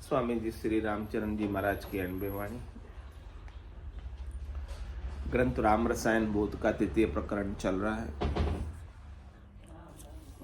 स्वामी जी श्री रामचरण जी महाराज की अनबे वाणी। ग्रंथ राम रसायन बोध का तृतीय प्रकरण चल रहा है।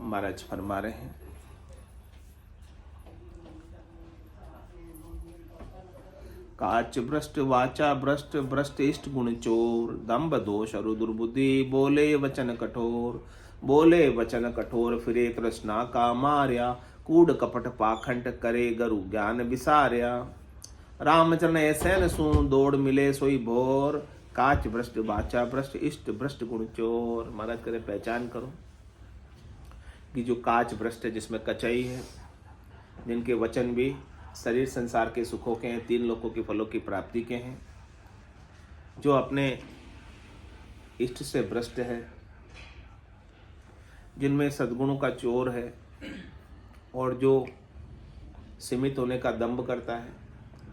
महाराज फरमा रहे हैं, काच भ्रष्ट वाचा भ्रष्ट भ्रष्ट इष्ट गुण चोर, दम्भ दोष अरु दुर्बुद्धि, बोले वचन कठोर, बोले वचन कठोर, फिरे तृष्णा का मार्या, कूड़ कपट पाखंड करे गरु ज्ञान विसार्या। रामचरण ऐसे न सू, दौड़ मिले सोई भोर, काच भ्रष्ट वाचा भ्रष्ट इष्ट भ्रष्ट गुण चोर। महाराज करे पहचान करो कि जो काच भ्रष्ट है, जिसमें कचई है, जिनके वचन भी शरीर संसार के सुखों के हैं, तीन लोकों के फलों की प्राप्ति के हैं, जो अपने इष्ट से भ्रष्ट है, जिनमें सद्गुणों का चोर है, और जो सीमित होने का दंभ करता है,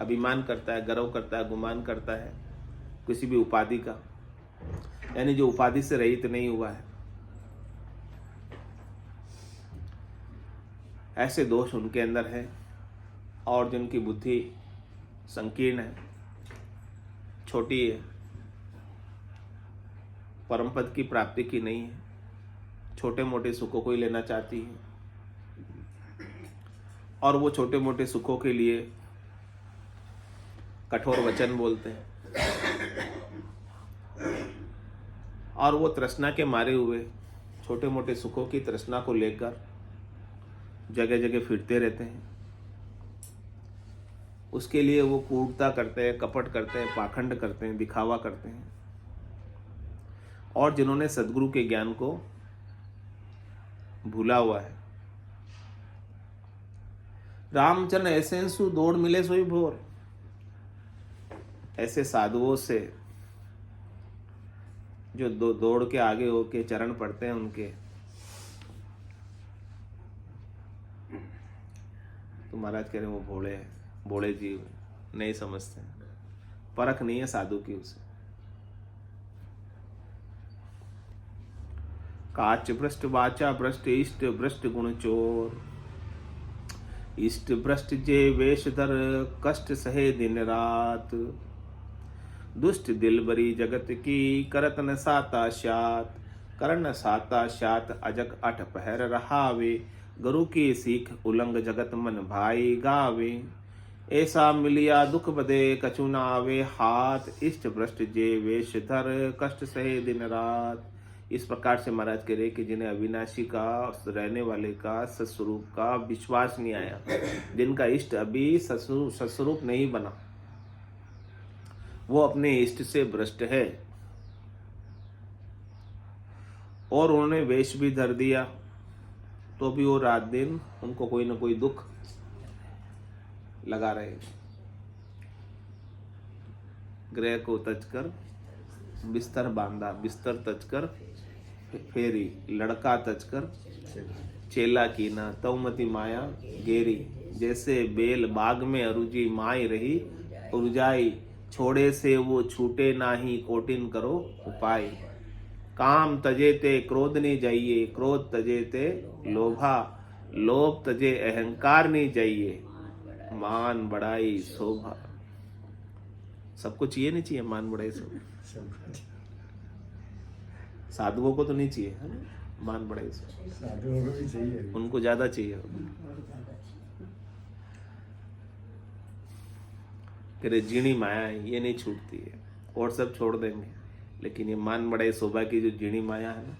अभिमान करता है, गर्व करता है, गुमान करता है किसी भी उपाधि का, यानी जो उपाधि से रहित नहीं हुआ है, ऐसे दोष उनके अंदर है। और जिनकी बुद्धि संकीर्ण है, छोटी है, परम पद की प्राप्ति की नहीं है, छोटे मोटे सुखों को ही लेना चाहती है, और वो छोटे मोटे सुखों के लिए कठोर वचन बोलते हैं, और वो तृष्णा के मारे हुए छोटे मोटे सुखों की तृष्णा को लेकर जगह जगह फिरते रहते हैं। उसके लिए वो कूटता करते हैं, कपट करते हैं, पाखंड करते हैं, दिखावा करते हैं। और जिन्होंने सद्गुरु के ज्ञान को भूला हुआ है, रामचरण ऐसे सु, दौड़ मिले सोई भोर, ऐसे साधुओं से जो दौड़ के आगे होके चरण पड़ते हैं उनके, तो महाराज कह रहे हैं वो भोले हैं, भोले जीव नहीं समझते हैं, परख नहीं है साधु की उसे। काच भ्रष्ट वाचा भ्रष्ट इष्ट भ्रष्ट गुण चोर, इष्ट भ्रष्ट जे वेशधर, कष्ट सहे दिन रात, दुष्ट दिल बरी जगत की, करत न साता श्यात, करन साता श्यात, अजक अठ पहर रहावे, गुरु की सीख उलंग जगत मन भाई गावे, ऐसा मिलिया दुख बदे कछु न आवे हाथ, इष्ट भ्रष्ट जे वेशधर, कष्ट सहे दिन रात। इस प्रकार से महाराज कह रहे कि जिन्हें अविनाशी का, रहने वाले का, सत्स्वरूप का विश्वास नहीं आया, जिनका इष्ट अभी सत्स्वरूप नहीं बना, वो अपने इष्ट से भ्रष्ट है, और उन्होंने वेश भी धर दिया, तो भी वो रात दिन उनको कोई ना कोई दुख लगा रहे। गृह को तजकर बिस्तर बांधा, बिस्तर तजकर फेरी, लड़का तजकर चेला कीना, तौमती माया गेरी, जैसे बेल बाग में अरुजी माई रही, उर्जाई छोड़े से वो छूटे नाही, कोटिन करो उपाय, काम तजे ते क्रोध नहीं जाइए, क्रोध तजे ते लोभा, लोभ तजे अहंकार नहीं जाइए, मान बड़ाई शोभा। सबको चाहिए नहीं चाहिए मान बड़ाई शोभा? साधुओं को तो नहीं चाहिए, है ना? मान बड़ाई शोभा साधुओं को भी चाहिए, उनको ज्यादा चाहिए। तेरे जीणी माया है, ये नहीं छूटती है, और सब छोड़ देंगे, लेकिन ये मान बड़ाई शोभा की जो जीणी माया है ना,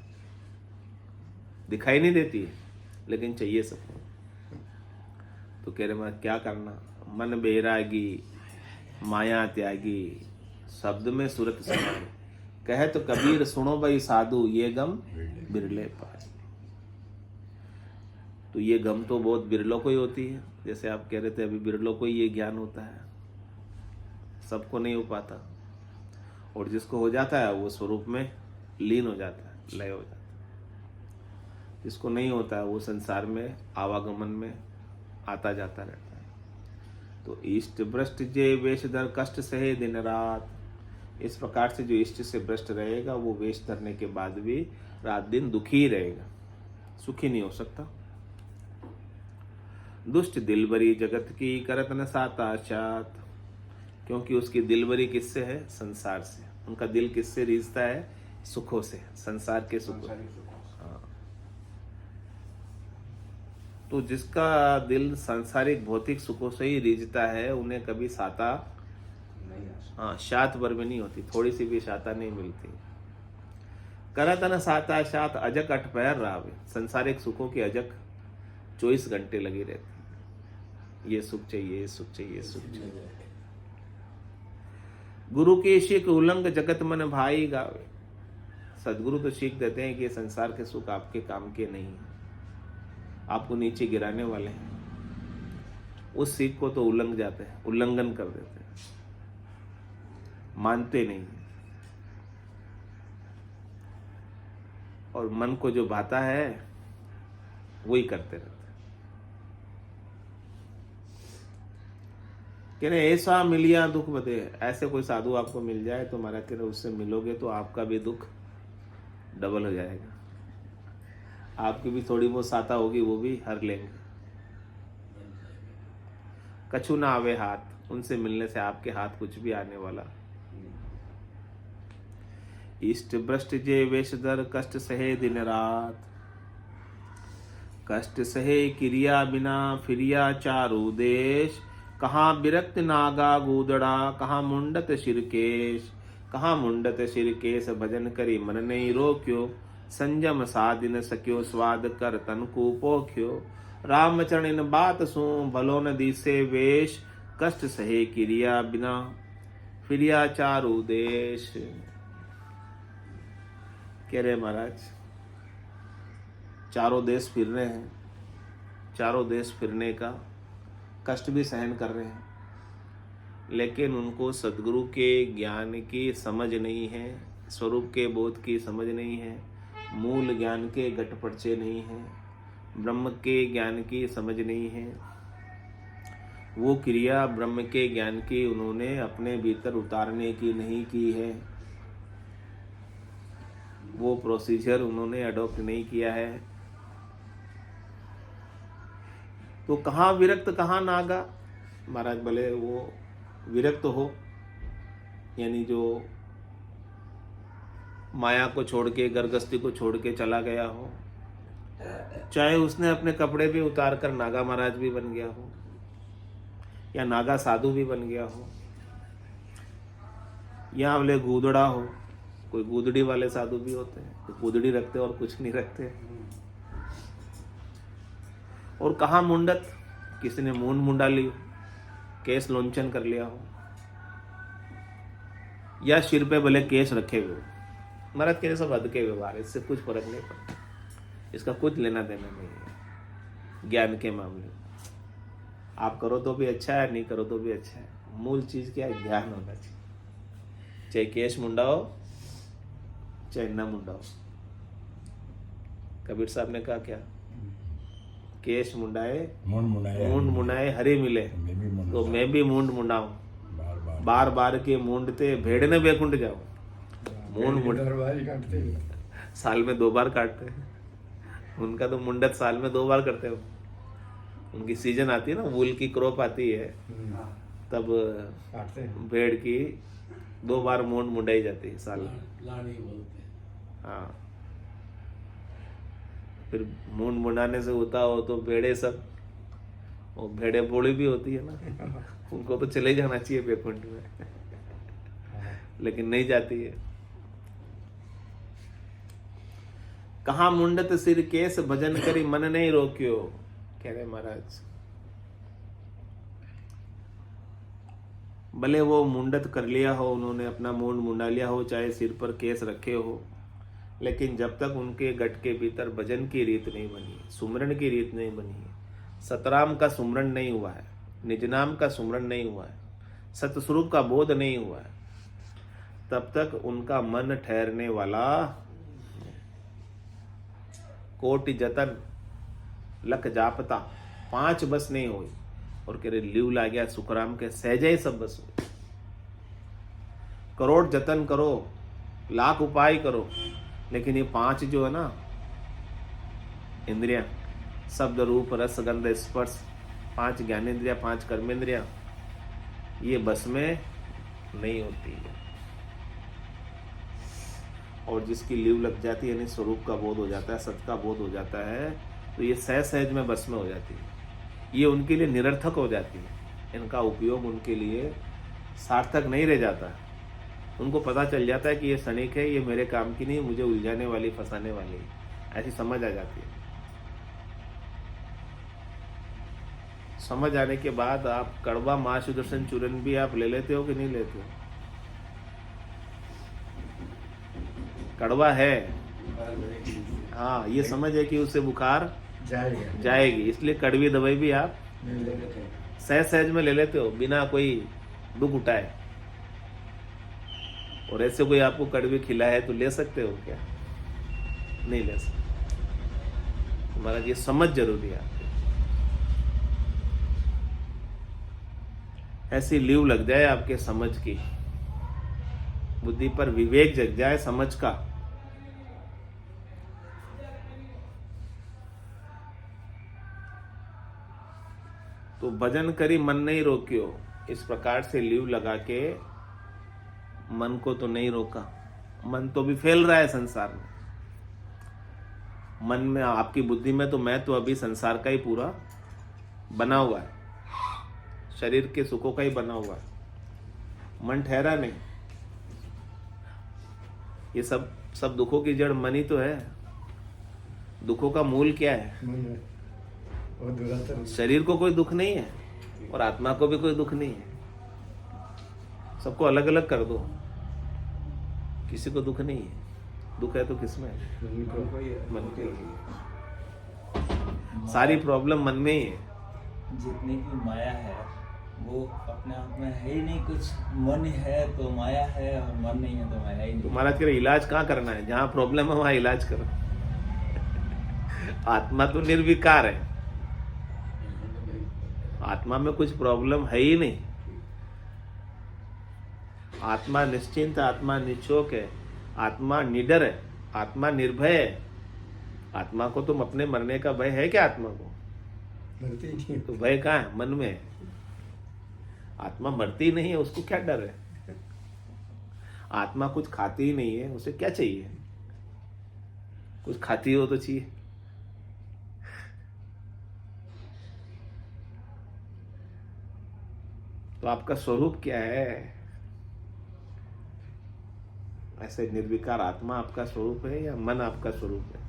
दिखाई नहीं देती है, लेकिन चाहिए सबको। तो कह रहे मैं क्या करना, मन बैरागी माया त्यागी, शब्द में सूरत समाई, कहे तो कबीर सुनो भाई साधु, ये गम बिरले पाए। तो ये गम तो बहुत बिरलों को ही होती है, जैसे आप कह रहे थे अभी, बिरलों को ही ये ज्ञान होता है, सबको नहीं हो पाता, और जिसको हो जाता है वो स्वरूप में लीन हो जाता है, लय हो जाता है। जिसको नहीं होता है वो संसार में आवागमन में आता जाता रहता है। तो इष्ट भ्रष्ट जे वेशधर, कष्ट सहे दिन रात। इस प्रकार से जो इष्ट से भ्रष्ट रहेगा, वो वेश धरने के बाद भी रात दिन दुखी ही रहेगा, सुखी नहीं हो सकता। दुष्ट दिलबरी जगत की करत न साता चात, क्योंकि उसकी दिलबरी किससे है? संसार से। उनका दिल किससे रीझता है? सुखों से, संसार के सुखों। हाँ। तो जिसका दिल सांसारिक भौतिक सुखों से ही रीझता है, उन्हें कभी साता हाँ शात भर में नहीं होती, थोड़ी सी भी शाता नहीं मिलती। करत न साता शात अजक अठ पहर रावे, संसारिक सुखों की अजक 24 घंटे लगी रहती। ये सुख चाहिए, ये सुख चाहिए, ये सुख चाहिए। गुरु के शिख उल्लंघ जगत मन भाई गावे, सदगुरु तो सीख देते हैं कि संसार के सुख आपके काम के नहीं है, आपको नीचे गिराने वाले हैं। उस सीख को तो उल्लंघ जाते हैं, उल्लंघन कर देते हैं, मानते नहीं। और मन को जो भाता है वही करते रहते। कह रहे ऐसा मिलिया दुख बदे, ऐसे कोई साधु आपको मिल जाए तो महाराज कह रहे उससे मिलोगे तो आपका भी दुख डबल हो जाएगा, आपकी भी थोड़ी बहुत साता होगी वो भी हर लेंगे। कछु ना आवे हाथ, उनसे मिलने से आपके हाथ कुछ भी आने वाला। इष्ट भ्रष्ट जे वेशधर कष्ट सहे दिन रात, कष्ट सहे क्रिया बिना फिरिया चारु देश। कहाँ विरक्त नागा गूदड़ा, कहाँ मुंडत शिरकेश, कहाँ मुंडत शिरकेश भजन करी मन नहीं रोक्यो। संजम साधि न सक्यो स्वाद कर तन को पोख्यो। रामचरण इन बात सु भलो न दिसे वेश, कष्ट सहे क्रिया बिना फिरिया चारु देश। कह रहे महाराज चारों देश फिर रहे हैं, चारों देश फिरने का कष्ट भी सहन कर रहे हैं, लेकिन उनको सद्गुरु के ज्ञान की समझ नहीं है, स्वरूप के बोध की समझ नहीं है, मूल ज्ञान के घट पर्चे नहीं है, ब्रह्म के ज्ञान की समझ नहीं है। वो क्रिया ब्रह्म के ज्ञान की उन्होंने अपने भीतर उतारने की नहीं की है, वो प्रोसीजर उन्होंने अडॉप्ट नहीं किया है। तो कहाँ विरक्त कहाँ नागा, महाराज भले वो विरक्त हो, यानी जो माया को छोड़ के गर्गस्थी को छोड़ के चला गया हो, चाहे उसने अपने कपड़े भी उतार कर नागा महाराज भी बन गया हो या नागा साधु भी बन गया हो, या बोले गूदड़ा हो, कोई गूदड़ी वाले साधु भी होते हैं, तो गूदड़ी रखते और कुछ नहीं रखते। और कहाँ मुंडत, किसी ने मूंड मुंडा ली, केस लोंचन कर लिया हो, या सिर पे भले केस रखे हुए, महाराज के सब अधके व्यवहार, इससे कुछ फर्क नहीं पड़ता, इसका कुछ लेना देना नहीं है। ज्ञान के मामले में आप करो तो भी अच्छा है, नहीं करो तो भी अच्छा है, मूल चीज क्या है? ज्ञान होना चाहिए। चाहे केस मुंडाओ चाहे न मुंडाओ। कबीर साहब ने कहा क्या? केश मुंडाए मूंड मुंडाए हरे मिले, तो मैं भी मूंड मुंडाऊं, बार बार के मूंडते भेड़ ने बेकुंड जाओ। मूंड मुंड साल में 2 बार काटते हैं, उनका तो मुंडत साल में 2 बार करते हो। उनकी सीजन आती है ना, वूल की क्रॉप आती है, तब भेड़ की 2 बार मूंड मुंडाई जाती है साल में। लाड़ी बोलते हैं। हाँ, फिर मूंड मुंडाने से होता हो तो भेड़े सब, वो भेड़े बोली भी होती है ना, उनको तो चले जाना चाहिए बैकुंठ में, लेकिन नहीं जाती है। कहाँ मुंडत सिर केस भजन करी मन नहीं रोक्यो, कह रहे महाराज। भले वो मुंडत कर लिया हो, उन्होंने अपना मूंड मुंडा लिया हो, चाहे सिर पर केस रखे हो, लेकिन जब तक उनके गट के भीतर भजन की रीत नहीं बनी, सुमरन की रीत नहीं बनी है, सतराम का सुमरन नहीं हुआ है, निजनाम का सुमरन नहीं हुआ है, सतस्वरूप का बोध नहीं हुआ है, तब तक उनका मन ठहरने वाला। कोटि जतन लख जापता 5 बस नहीं हुई, और कह रहे लिव ला गया सुखराम के सहजे ही सब बस हुई। करोड़ जतन करो, लाख उपाय करो, लेकिन ये 5 जो है ना इंद्रियां, शब्द रूप रस गंध स्पर्श, 5 ज्ञानेंद्रिया, 5 कर्मेंद्रिया, ये बस में नहीं होती है। और जिसकी लीव लग जाती है, यानी स्वरूप का बोध हो जाता है, सत्य का बोध हो जाता है, तो ये सहज में बस में हो जाती है। ये उनके लिए निरर्थक हो जाती है, इनका उपयोग उनके लिए सार्थक नहीं रह जाता। उनको पता चल जाता है कि ये क्षणिक है, ये मेरे काम की नहीं, मुझे उलझाने वाली, फंसाने वाली, ऐसी समझ आ जाती है। समझ आने के बाद आप कड़वा मां सुदर्शन चूर्ण भी आप ले लेते हो कि नहीं लेते हो? कड़वा है, हाँ, ये समझ है कि उससे बुखार जाएगी, इसलिए कड़वी दवाई भी आप सहज में ले लेते हो बिना कोई दुख उठाए। और ऐसे कोई आपको कड़वी खिलाए तो ले सकते हो क्या? नहीं ले सकते। महाराज ये समझ जरूरी है आपके। ऐसी लीव लग जाए आपके समझ की, बुद्धि पर विवेक जग जाए समझ का, तो भजन करी मन नहीं रोकियो। इस प्रकार से लीव लगा के मन को तो नहीं रोका, मन तो भी फैल रहा है संसार में। मन में, आपकी बुद्धि में तो मैं तो अभी संसार का ही पूरा बना हुआ है, शरीर के सुखों का ही बना हुआ है, मन ठहरा नहीं। ये सब दुखों की जड़ मन ही तो है। दुखों का मूल क्या है? शरीर को कोई दुख नहीं है और आत्मा को भी कोई दुख नहीं है। सबको अलग अलग कर दो, किसी को दुख नहीं है। दुख है तो किसमें है? मन के लिए। सारी प्रॉब्लम मन में ही है। जितनी भी माया है वो अपने आप में है ही नहीं कुछ। मन है तो माया है और मन नहीं है तो माया ही नहीं। तो महाराज कह रहे इलाज कहाँ करना है? जहां प्रॉब्लम है वहां इलाज करो। आत्मा तो निर्विकार है, आत्मा में कुछ प्रॉब्लम है ही नहीं। आत्मा निश्चिंत, आत्मा निश्चोक है, आत्मा निडर है, आत्मा निर्भय है। आत्मा को तुम अपने मरने का भय है क्या? आत्मा को तो भय कहाँ है? मन में है। आत्मा मरती नहीं है, उसको क्या डर है? आत्मा कुछ खाती ही नहीं है, उसे क्या चाहिए? कुछ खाती हो तो चाहिए। तो आपका स्वरूप क्या है? ऐसे निर्विकार आत्मा आपका स्वरूप है या मन आपका स्वरूप है?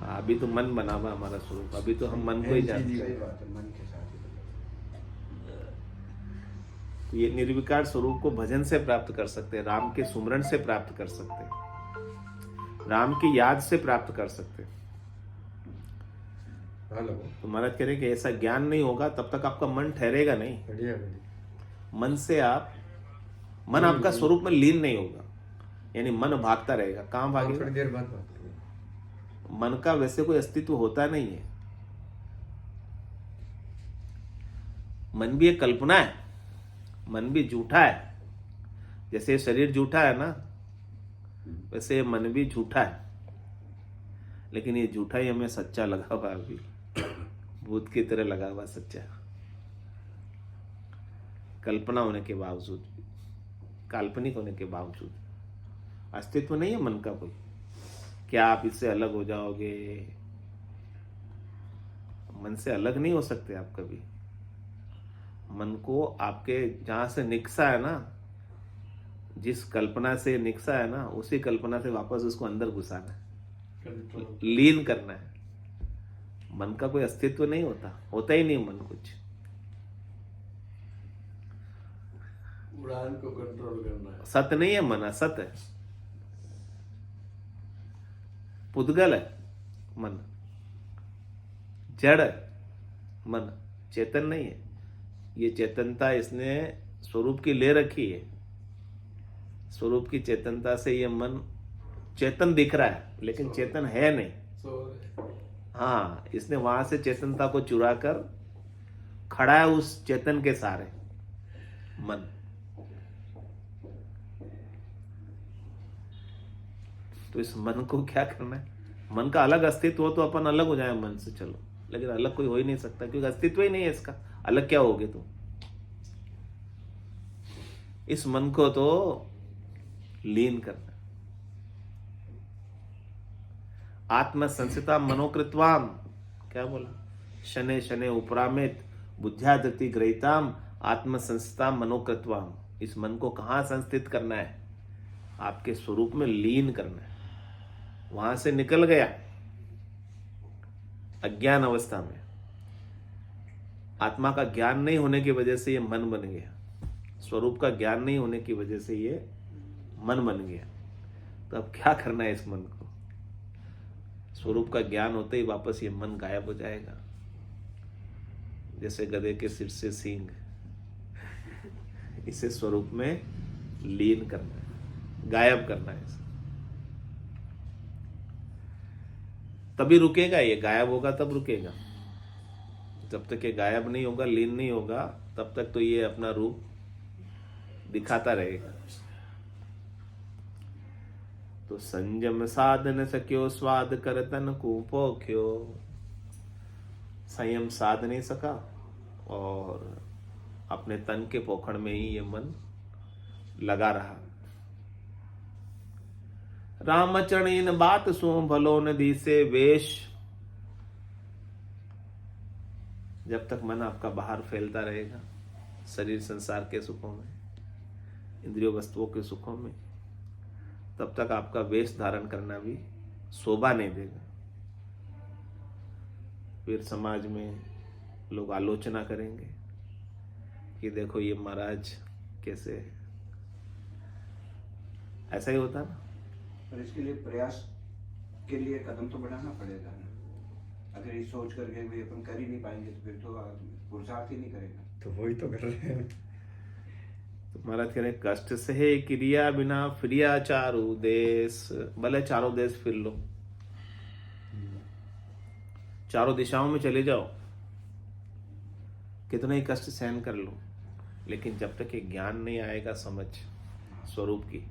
अभी तो मन बना हुआ हमारा स्वरूप, अभी तो हम मन को ही जानते हैं। तो ये निर्विकार स्वरूप को भजन से प्राप्त कर सकते हैं, राम के सुमरण से प्राप्त कर सकते हैं, राम की याद से प्राप्त कर सकते हैं। तो महाराज कह रहे कि ऐसा ज्ञान नहीं होगा तब तक आपका मन ठहरेगा नहीं। मन से मन आपका स्वरूप में लीन नहीं होगा, यानी मन भागता रहेगा। कहाँ भागेगा? थोड़ी देर बाद। मन का वैसे कोई अस्तित्व होता नहीं है। मन भी एक कल्पना है, मन भी झूठा है। जैसे शरीर झूठा है ना, वैसे मन भी झूठा है। लेकिन ये झूठा ही हमें सच्चा लगा हुआ, अभी भूत की तरह लगा हुआ सच्चा, कल्पना होने के बावजूद, काल्पनिक होने के बावजूद। अस्तित्व नहीं है मन का कोई। क्या आप इससे अलग हो जाओगे? मन से अलग नहीं हो सकते आप कभी। मन को आपके जहां से निकसा है ना, जिस कल्पना से निकसा है ना, उसी कल्पना से वापस उसको अंदर घुसाना है, लीन करना है। मन का कोई अस्तित्व नहीं होता ही नहीं मन कुछ। उड़ान को कंट्रोल करना है। सत नहीं है मन, असत है, पुद्गल है मन, जड़ है मन, चेतन नहीं है। ये चेतनता इसने स्वरूप की ले रखी है। स्वरूप की चेतनता से ये मन चेतन दिख रहा है, लेकिन चेतन है नहीं। हाँ, इसने वहां से चेतनता को चुरा कर खड़ा है उस चेतन के सारे मन। तो इस मन को क्या करना है? मन का अलग अस्तित्व हो तो अपन अलग हो जाए मन से। चलो, लेकिन अलग कोई हो ही नहीं सकता, क्योंकि अस्तित्व ही नहीं है इसका। अलग क्या होगे तुम? इस मन को तो लीन करना। आत्म संसिता मनोकृत्वाम, क्या बोला? शने शने उपरामित बुद्ध्यादृति ग्रहिताम आत्म संसिता मनोकृत्वाम। इस मन को कहां संस्थित करना है? आपके स्वरूप में लीन करना है। वहां से निकल गया अज्ञान अवस्था में, आत्मा का ज्ञान नहीं होने की वजह से ये मन बन गया, स्वरूप का ज्ञान नहीं होने की वजह से ये मन बन गया। तो अब क्या करना है इस मन को? स्वरूप का ज्ञान होते ही वापस ये मन गायब हो जाएगा, जैसे गधे के सिर से सींग। इसे स्वरूप में लीन करना है, गायब करना है इसे। तभी रुकेगा ये, गायब होगा तब रुकेगा। जब तक ये गायब नहीं होगा, लीन नहीं होगा, तब तक तो ये अपना रूप दिखाता रहेगा। तो संयम साधन सक्यो स्वाद करतन कुपोख्यो। संयम साध नहीं सका और अपने तन के पोखण में ही ये मन लगा रहा। रामचरण इन बात सो भलो नदी से वेश। जब तक मन आपका बाहर फैलता रहेगा शरीर संसार के सुखों में, इंद्रियों वस्तुओं के सुखों में, तब तक आपका वेश धारण करना भी शोभा नहीं देगा। फिर समाज में लोग आलोचना करेंगे कि देखो ये महाराज कैसे है। ऐसा ही होता ना। पर इसके लिए प्रयास के लिए कदम तो बढ़ाना पड़ेगा ना। अगर ये सोच करके भी अपन कर ही नहीं पाएंगे तो फिर तो पुरुषार्थ ही नहीं करेगा। तो वही तो कर रहे हैं। तो महाराज कह रहे कष्ट सहे क्रिया बिना फिरिया चारू देश। भले चारों देश फिर लो, चारों दिशाओं में चले जाओ, कितना ही कष्ट सहन कर लो, लेकिन जब तक ये ज्ञान नहीं आएगा, समझ स्वरूप की,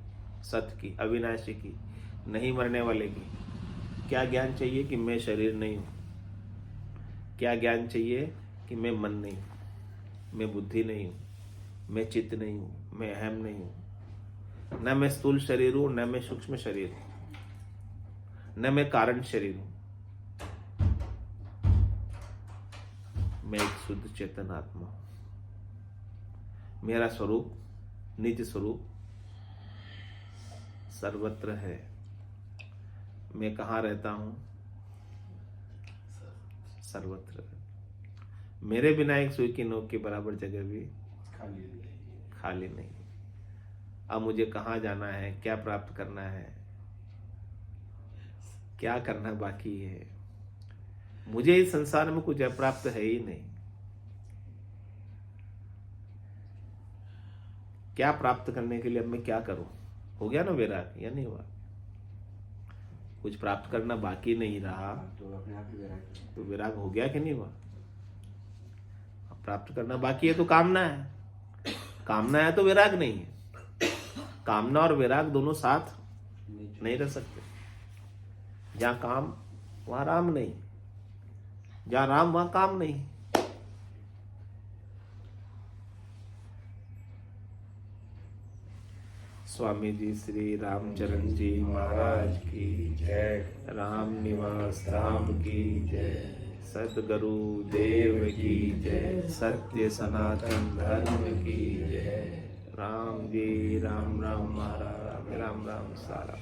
सत्य की, अविनाशी की, नहीं मरने वाले की। क्या ज्ञान चाहिए कि मैं शरीर नहीं हूं? क्या ज्ञान चाहिए कि मैं मन नहीं हूं, मैं बुद्धि नहीं हूं, मैं चित्त नहीं हूं, मैं अहम नहीं हूं, न मैं स्थूल शरीर हूं, न मैं सूक्ष्म शरीर हूं, न मैं कारण शरीर हूं। मैं एक शुद्ध चेतन आत्मा हूं। मेरा स्वरूप, निज स्वरूप सर्वत्र है। मैं कहाँ रहता हूं? सर्वत्र। मेरे बिना एक सुई की नोक के बराबर जगह भी खाली नहीं। अब मुझे कहाँ जाना है, क्या प्राप्त करना है, क्या करना बाकी है? मुझे इस संसार में कुछ अप्राप्त है ही नहीं। क्या प्राप्त करने के लिए अब मैं क्या करूं? हो गया ना वैराग, या नहीं हुआ? कुछ प्राप्त करना बाकी नहीं रहा तो अपने आप ही वैराग। तो वैराग हो गया कि नहीं हुआ? अब प्राप्त करना बाकी है तो कामना है, कामना है तो वैराग नहीं है। कामना और वैराग दोनों साथ नहीं रह सकते। जहां काम वहां राम नहीं, जहां राम वहां काम नहीं। स्वामी जी श्री रामचरण जी महाराज की जय। राम निवास धाम की जय। सद्गुरु देव की जय। सत्य सनातन धर्म की जय। राम जी राम राम महाराज राम राम सारा।